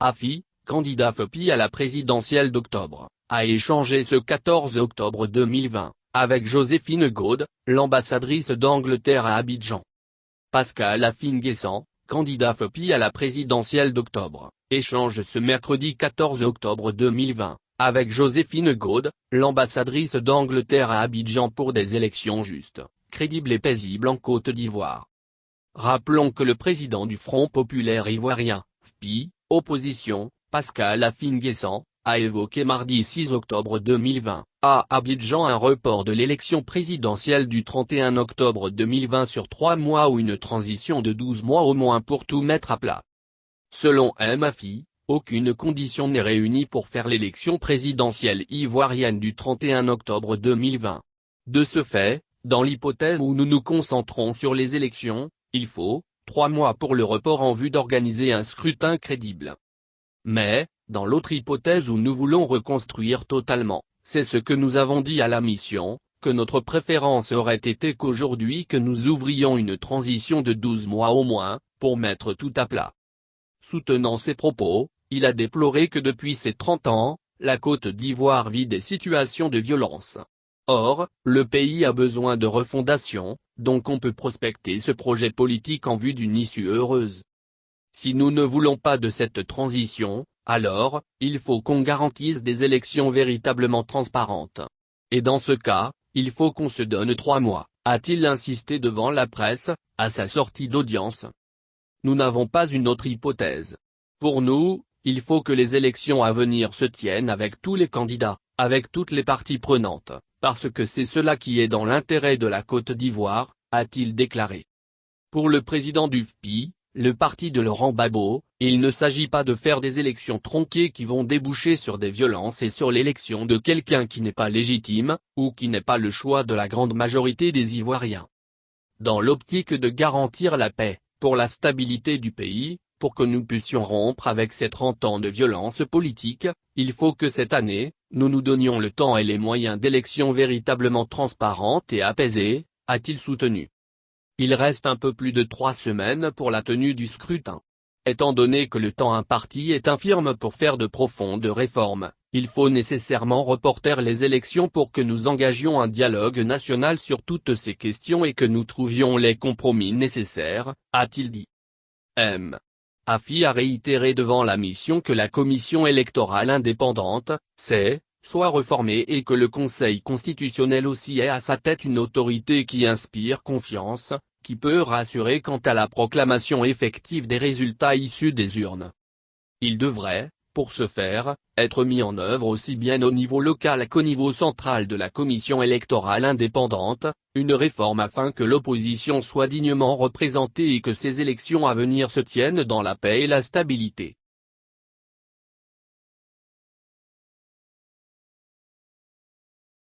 Afi, candidat FPI à la présidentielle d'octobre, a échangé ce 14 octobre 2020, avec Joséphine Gaude, l'ambassadrice d'Angleterre à Abidjan. Pascal Affi-N'Guessan, candidat FPI à la présidentielle d'octobre, échange ce mercredi 14 octobre 2020, avec Joséphine Gaude, l'ambassadrice d'Angleterre à Abidjan pour des élections justes, crédibles et paisibles en Côte d'Ivoire. Rappelons que le président du Front populaire ivoirien, FPI, opposition, Pascal Affi-N'Guessan, a évoqué mardi 6 octobre 2020, à Abidjan un report de l'élection présidentielle du 31 octobre 2020 sur 3 mois ou une transition de 12 mois au moins pour tout mettre à plat. Selon Affi, aucune condition n'est réunie pour faire l'élection présidentielle ivoirienne du 31 octobre 2020. De ce fait, dans l'hypothèse où nous nous concentrons sur les élections, il faut 3 mois pour le report en vue d'organiser un scrutin crédible. Mais, dans l'autre hypothèse où nous voulons reconstruire totalement, c'est ce que nous avons dit à la mission, que notre préférence aurait été qu'aujourd'hui que nous ouvrions une transition de 12 mois au moins, pour mettre tout à plat. Soutenant ses propos, il a déploré que depuis ses 30 ans, la Côte d'Ivoire vit des situations de violence. Or, le pays a besoin de refondation, donc on peut prospecter ce projet politique en vue d'une issue heureuse. Si nous ne voulons pas de cette transition, alors, il faut qu'on garantisse des élections véritablement transparentes. Et dans ce cas, il faut qu'on se donne 3 mois, a-t-il insisté devant la presse, à sa sortie d'audience. Nous n'avons pas une autre hypothèse. Pour nous, il faut que les élections à venir se tiennent avec tous les candidats, avec toutes les parties prenantes, parce que c'est cela qui est dans l'intérêt de la Côte d'Ivoire, a-t-il déclaré. Pour le président du FPI, le parti de Laurent Gbagbo, il ne s'agit pas de faire des élections tronquées qui vont déboucher sur des violences et sur l'élection de quelqu'un qui n'est pas légitime, ou qui n'est pas le choix de la grande majorité des Ivoiriens. Dans l'optique de garantir la paix, pour la stabilité du pays, pour que nous puissions rompre avec ces 30 ans de violence politique, il faut que cette année, nous nous donnions le temps et les moyens d'élections véritablement transparentes et apaisées, a-t-il soutenu. Il reste un peu plus de 3 semaines pour la tenue du scrutin. Étant donné que le temps imparti est infirme pour faire de profondes réformes, il faut nécessairement reporter les élections pour que nous engagions un dialogue national sur toutes ces questions et que nous trouvions les compromis nécessaires, a-t-il dit. Affi a réitéré devant la mission que la commission électorale indépendante, soit réformée et que le Conseil constitutionnel aussi ait à sa tête une autorité qui inspire confiance, qui peut rassurer quant à la proclamation effective des résultats issus des urnes. Il devrait, pour ce faire, être mis en œuvre aussi bien au niveau local qu'au niveau central de la commission électorale indépendante, une réforme afin que l'opposition soit dignement représentée et que ces élections à venir se tiennent dans la paix et la stabilité.